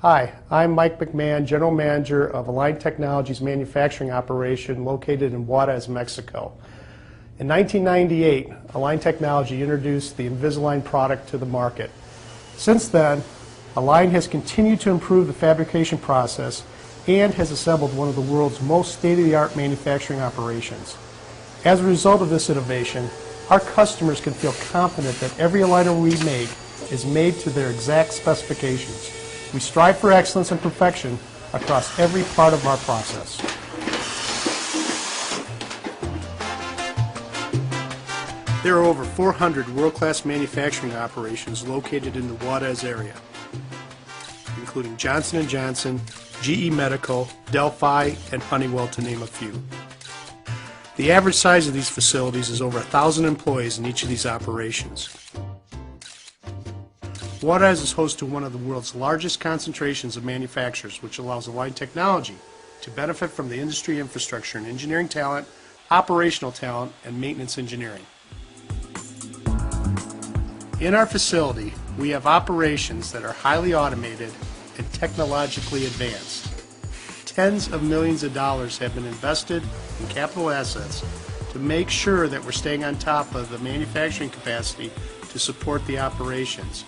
Hi, I'm Mike McMahon, General Manager of Align Technologies manufacturing operation located in Juarez, Mexico. In 1998, Align Technology introduced the Invisalign product to the market. Since then, Align has continued to improve the fabrication process and has assembled one of the world's most state-of-the-art manufacturing operations. As a result of this innovation, our customers can feel confident that every aligner we make is made to their exact specifications. We strive for excellence and perfection across every part of our process. There are over 400 world-class manufacturing operations located in the Juarez area, including Johnson & Johnson, GE Medical, Delphi, and Honeywell, to name a few. The average size of these facilities is over 1,000 employees in each of these operations. Juarez is host to one of the world's largest concentrations of manufacturers, which allows Align Technology to benefit from the industry infrastructure and engineering talent, operational talent, and maintenance engineering. In our facility, we have operations that are highly automated and technologically advanced. Tens of millions of dollars have been invested in capital assets to make sure that we're staying on top of the manufacturing capacity to support the operations.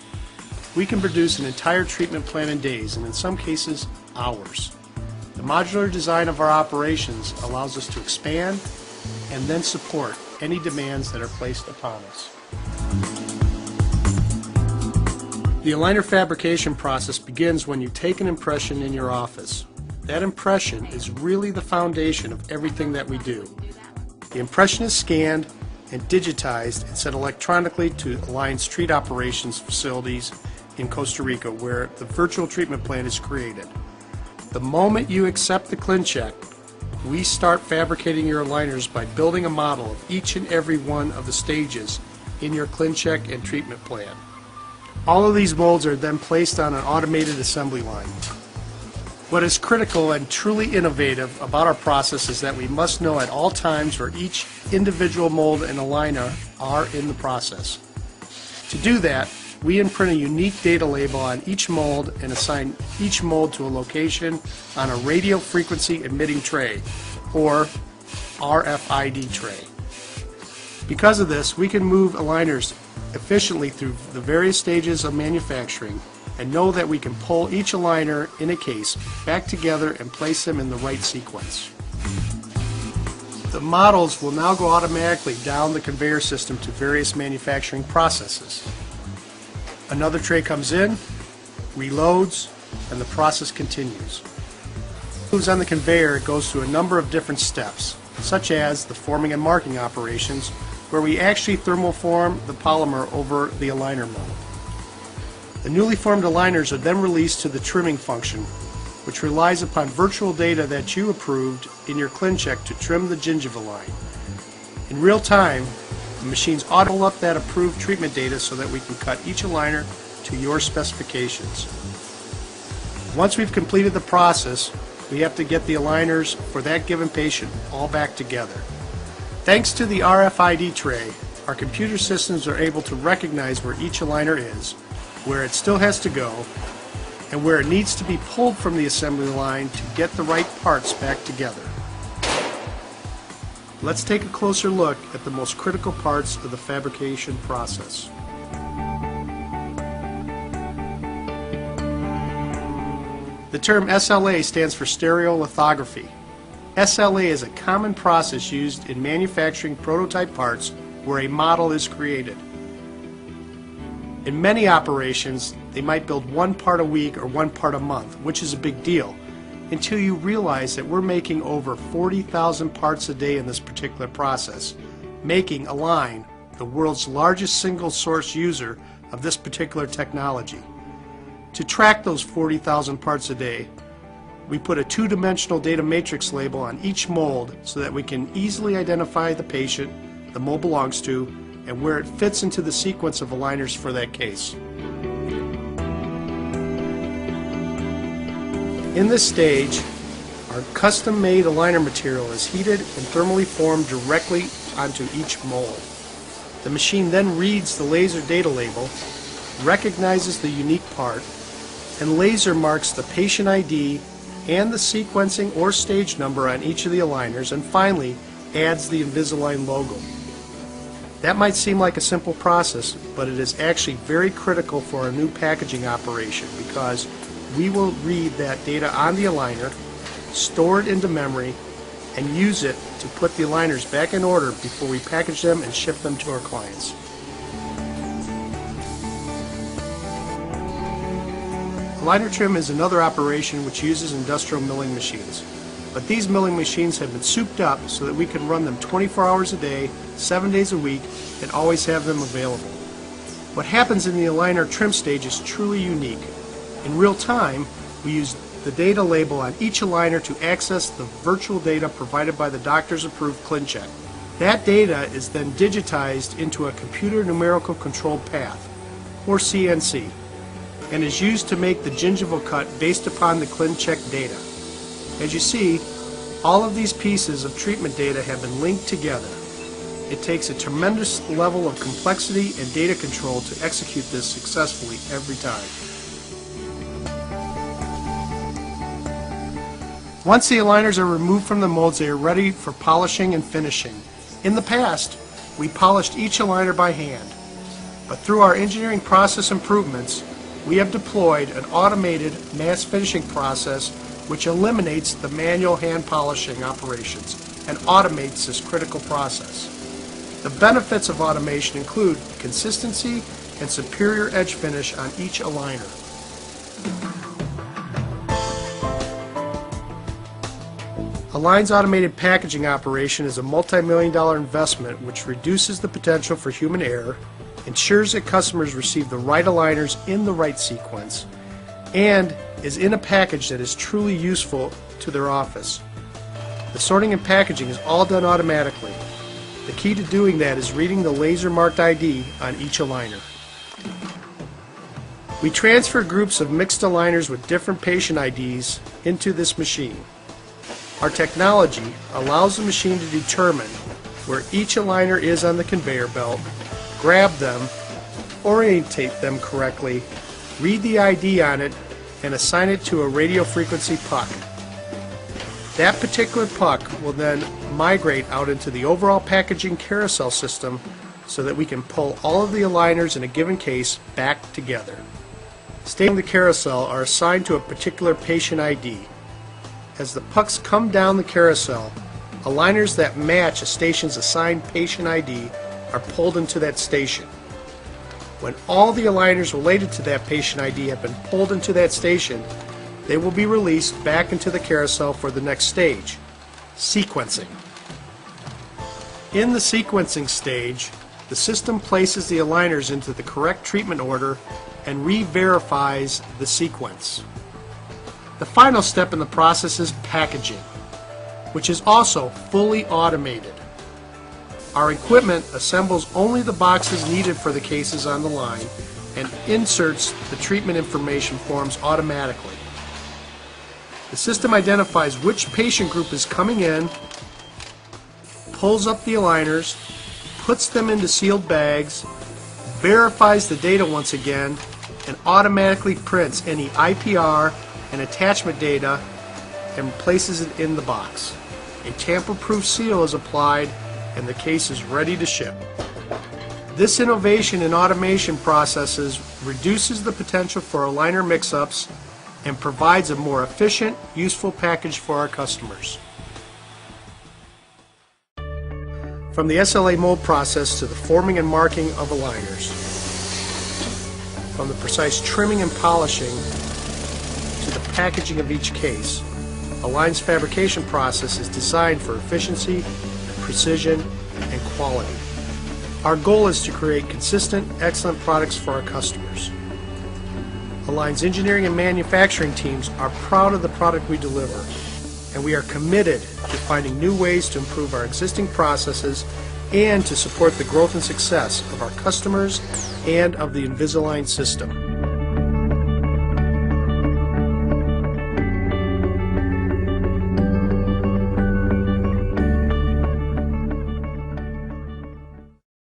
We can produce an entire treatment plan in days, and in some cases, hours. The modular design of our operations allows us to expand and then support any demands that are placed upon us. The aligner fabrication process begins when you take an impression in your office. That impression is really the foundation of everything that we do. The impression is scanned and digitized and sent electronically to Align's treat operations facilities in Costa Rica, where the virtual treatment plan is created. The moment you accept the ClinCheck, we start fabricating your aligners by building a model of each and every one of the stages in your ClinCheck and treatment plan. All of these molds are then placed on an automated assembly line. What is critical and truly innovative about our process is that we must know at all times where each individual mold and aligner are in the process. To do that, we imprint a unique data label on each mold and assign each mold to a location on a radio frequency emitting tray, or RFID tray. Because of this, we can move aligners efficiently through the various stages of manufacturing and know that we can pull each aligner in a case back together and place them in the right sequence. The models will now go automatically down the conveyor system to various manufacturing processes. Another tray comes in, reloads, and the process continues. Moves on the conveyor, it goes through a number of different steps, such as the forming and marking operations, where we actually thermoform the polymer over the aligner mold. The newly formed aligners are then released to the trimming function, which relies upon virtual data that you approved in your ClinCheck to trim the gingiva line. In real time, the machines auto up that approved treatment data so that we can cut each aligner to your specifications. Once we've completed the process, we have to get the aligners for that given patient all back together. Thanks to the RFID tray, our computer systems are able to recognize where each aligner is, where it still has to go, and where it needs to be pulled from the assembly line to get the right parts back together. Let's take a closer look at the most critical parts of the fabrication process. The term SLA stands for stereolithography. SLA is a common process used in manufacturing prototype parts where a model is created. In many operations, they might build one part a week or one part a month, which is a big deal, until you realize that we're making over 40,000 parts a day in this particular process, making Align the world's largest single source user of this particular technology. To track those 40,000 parts a day, we put a two-dimensional data matrix label on each mold so that we can easily identify the patient the mold belongs to and where it fits into the sequence of aligners for that case. In this stage, our custom-made aligner material is heated and thermally formed directly onto each mold. The machine then reads the laser data label, recognizes the unique part, and laser marks the patient ID and the sequencing or stage number on each of the aligners, and finally adds the Invisalign logo. That might seem like a simple process, but it is actually very critical for a new packaging operation, because we will read that data on the aligner, store it into memory, and use it to put the aligners back in order before we package them and ship them to our clients. Aligner trim is another operation which uses industrial milling machines. But these milling machines have been souped up so that we can run them 24 hours a day, 7 days a week, and always have them available. What happens in the aligner trim stage is truly unique. In real time, we use the data label on each aligner to access the virtual data provided by the doctor's approved ClinCheck. That data is then digitized into a computer numerical controlled path, or CNC, and is used to make the gingival cut based upon the ClinCheck data. As you see, all of these pieces of treatment data have been linked together. It takes a tremendous level of complexity and data control to execute this successfully every time. Once the aligners are removed from the molds, they are ready for polishing and finishing. In the past, we polished each aligner by hand, but through our engineering process improvements, we have deployed an automated mass finishing process which eliminates the manual hand polishing operations and automates this critical process. The benefits of automation include consistency and superior edge finish on each aligner. Align's automated packaging operation is a multi-million-dollar investment which reduces the potential for human error, ensures that customers receive the right aligners in the right sequence, and is in a package that is truly useful to their office. The sorting and packaging is all done automatically. The key to doing that is reading the laser marked ID on each aligner. We transfer groups of mixed aligners with different patient IDs into this machine. Our technology allows the machine to determine where each aligner is on the conveyor belt, grab them, orientate them correctly, read the ID on it, and assign it to a radio frequency puck. That particular puck will then migrate out into the overall packaging carousel system so that we can pull all of the aligners in a given case back together. Staying in the carousel are assigned to a particular patient ID. As the pucks come down the carousel, aligners that match a station's assigned patient ID are pulled into that station. When all the aligners related to that patient ID have been pulled into that station, they will be released back into the carousel for the next stage, sequencing. In the sequencing stage, the system places the aligners into the correct treatment order and re-verifies the sequence. The final step in the process is packaging, which is also fully automated. Our equipment assembles only the boxes needed for the cases on the line and inserts the treatment information forms automatically. The system identifies which patient group is coming in, pulls up the aligners, puts them into sealed bags, verifies the data once again, and automatically prints any IPR and attachment data and places it in the box. A tamper-proof seal is applied and the case is ready to ship. This innovation in automation processes reduces the potential for aligner mix-ups and provides a more efficient, useful package for our customers. From the SLA mold process to the forming and marking of aligners, from the precise trimming and polishing to the packaging of each case, Align's fabrication process is designed for efficiency, precision, and quality. Our goal is to create consistent, excellent products for our customers. Align's engineering and manufacturing teams are proud of the product we deliver, and we are committed to finding new ways to improve our existing processes and to support the growth and success of our customers and of the Invisalign system.